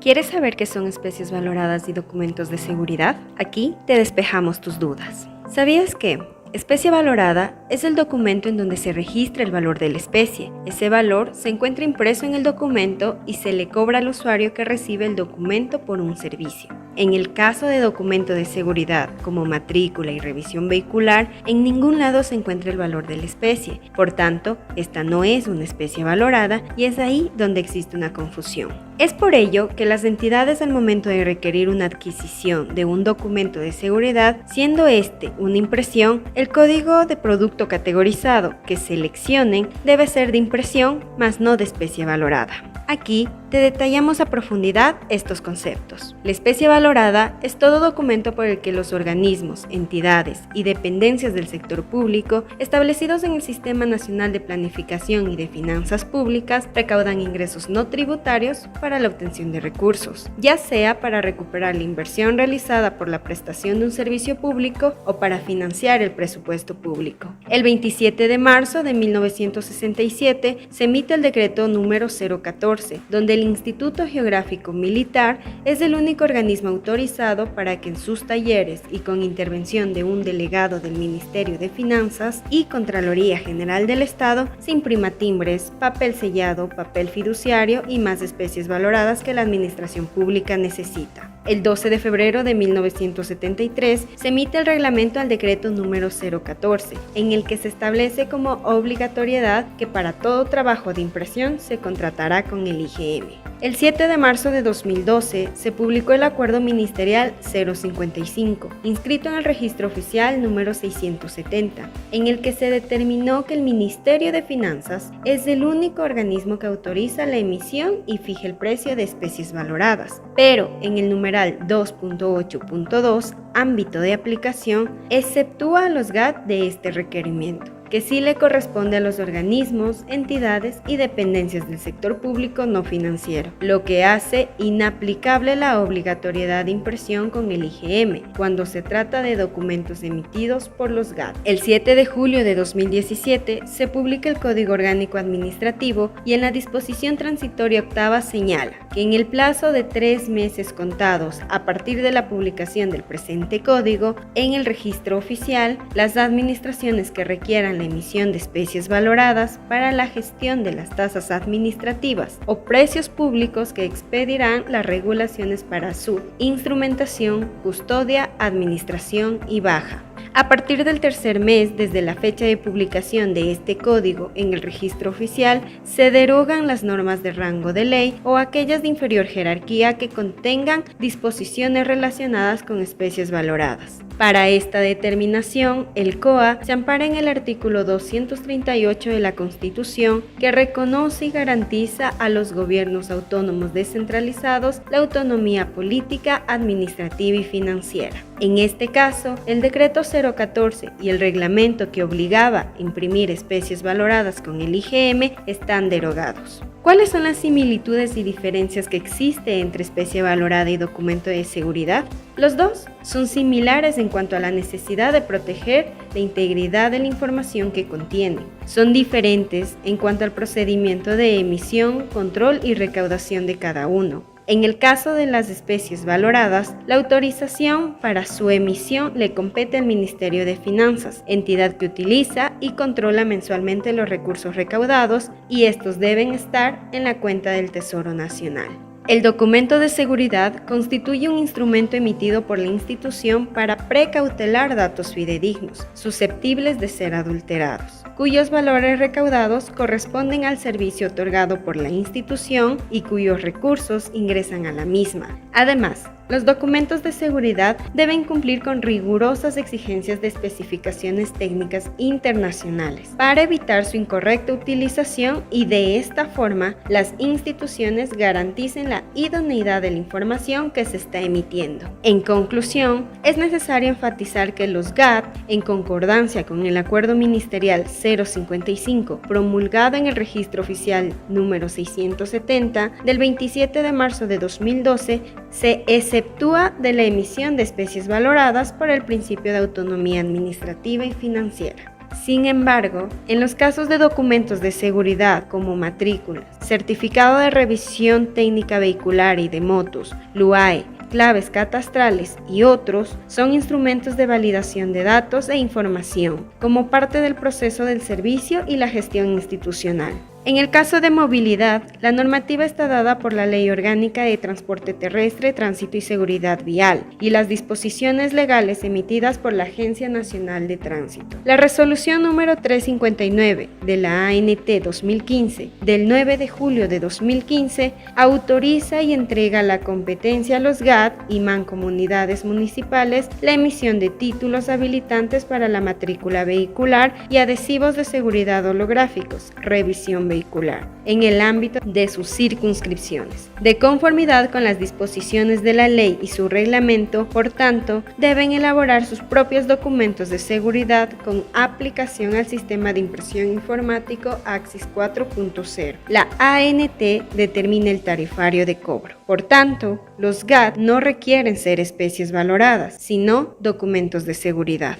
¿Quieres saber qué son especies valoradas y documentos de seguridad? Aquí te despejamos tus dudas. ¿Sabías que especie valorada es el documento en donde se registra el valor de la especie? Ese valor se encuentra impreso en el documento y se le cobra al usuario que recibe el documento por un servicio. En el caso de documento de seguridad, como matrícula y revisión vehicular, en ningún lado se encuentra el valor de la especie. Por tanto, esta no es una especie valorada y es ahí donde existe una confusión. Es por ello que las entidades al momento de requerir una adquisición de un documento de seguridad, siendo este una impresión, el código de producto categorizado que seleccionen debe ser de impresión, mas no de especie valorada. Aquí te detallamos a profundidad estos conceptos. La especie valorada es todo documento por el que los organismos, entidades y dependencias del sector público establecidos en el Sistema Nacional de Planificación y de Finanzas Públicas recaudan ingresos no tributarios para la obtención de recursos, ya sea para recuperar la inversión realizada por la prestación de un servicio público o para financiar el presupuesto público. El 27 de marzo de 1967 se emite el decreto número 014, donde el Instituto Geográfico Militar es el único organismo autorizado para que en sus talleres y con intervención de un delegado del Ministerio de Finanzas y Contraloría General del Estado se imprima timbres, papel sellado, papel fiduciario y más especies valoradas que la administración pública necesita. El 12 de febrero de 1973 se emite el reglamento al decreto número 014, en el que se establece como obligatoriedad que para todo trabajo de impresión se contratará con el IGM. El 7 de marzo de 2012 se publicó el Acuerdo Ministerial 055, inscrito en el Registro Oficial número 670, en el que se determinó que el Ministerio de Finanzas es el único organismo que autoriza la emisión y fija el precio de especies valoradas, pero en el numeral 2.8.2, ámbito de aplicación, exceptúa a los GAT de este requerimiento, que sí le corresponde a los organismos, entidades y dependencias del sector público no financiero, lo que hace inaplicable la obligatoriedad de impresión con el IGM cuando se trata de documentos emitidos por los GAT. El 7 de julio de 2017 se publica el Código Orgánico Administrativo y en la disposición transitoria octava señala que en el plazo de 3 meses contados a partir de la publicación del presente código en el registro oficial, las administraciones que requieran la emisión de especies valoradas para la gestión de las tasas administrativas o precios públicos que expedirán las regulaciones para su instrumentación, custodia, administración y baja. A partir del tercer mes desde la fecha de publicación de este código en el registro oficial, se derogan las normas de rango de ley o aquellas de inferior jerarquía que contengan disposiciones relacionadas con especies valoradas. Para esta determinación, el COA se ampara en el artículo 238 de la Constitución, que reconoce y garantiza a los gobiernos autónomos descentralizados la autonomía política, administrativa y financiera. En este caso, el decreto 014 y el reglamento que obligaba a imprimir especies valoradas con el IGM están derogados. ¿Cuáles son las similitudes y diferencias que existen entre especie valorada y documento de seguridad? Los dos son similares en cuanto a la necesidad de proteger la integridad de la información que contienen. Son diferentes en cuanto al procedimiento de emisión, control y recaudación de cada uno. En el caso de las especies valoradas, la autorización para su emisión le compete al Ministerio de Finanzas, entidad que utiliza y controla mensualmente los recursos recaudados, y estos deben estar en la cuenta del Tesoro Nacional. El documento de seguridad constituye un instrumento emitido por la institución para precautelar datos fidedignos, susceptibles de ser adulterados, cuyos valores recaudados corresponden al servicio otorgado por la institución y cuyos recursos ingresan a la misma. Además, los documentos de seguridad deben cumplir con rigurosas exigencias de especificaciones técnicas internacionales para evitar su incorrecta utilización y de esta forma las instituciones garanticen la idoneidad de la información que se está emitiendo. En conclusión, es necesario enfatizar que los GAT, en concordancia con el Acuerdo Ministerial 055 promulgado en el Registro Oficial número 670 del 27 de marzo de 2012, se exceptúa de la emisión de especies valoradas por el principio de autonomía administrativa y financiera. Sin embargo, en los casos de documentos de seguridad como matrículas, certificado de revisión técnica vehicular y de motos, LUAE, claves catastrales y otros, son instrumentos de validación de datos e información como parte del proceso del servicio y la gestión institucional. En el caso de movilidad, la normativa está dada por la Ley Orgánica de Transporte Terrestre, Tránsito y Seguridad Vial y las disposiciones legales emitidas por la Agencia Nacional de Tránsito. La resolución número 359 de la ANT 2015 del 9 de julio de 2015 autoriza y entrega la competencia a los GAT y mancomunidades municipales la emisión de títulos habilitantes para la matrícula vehicular y adhesivos de seguridad holográficos, revisión vehicular, en el ámbito de sus circunscripciones. De conformidad con las disposiciones de la ley y su reglamento, por tanto, deben elaborar sus propios documentos de seguridad con aplicación al sistema de impresión informático AXIS 4.0. La ANT determina el tarifario de cobro. Por tanto, los GAT no requieren ser especies valoradas, sino documentos de seguridad.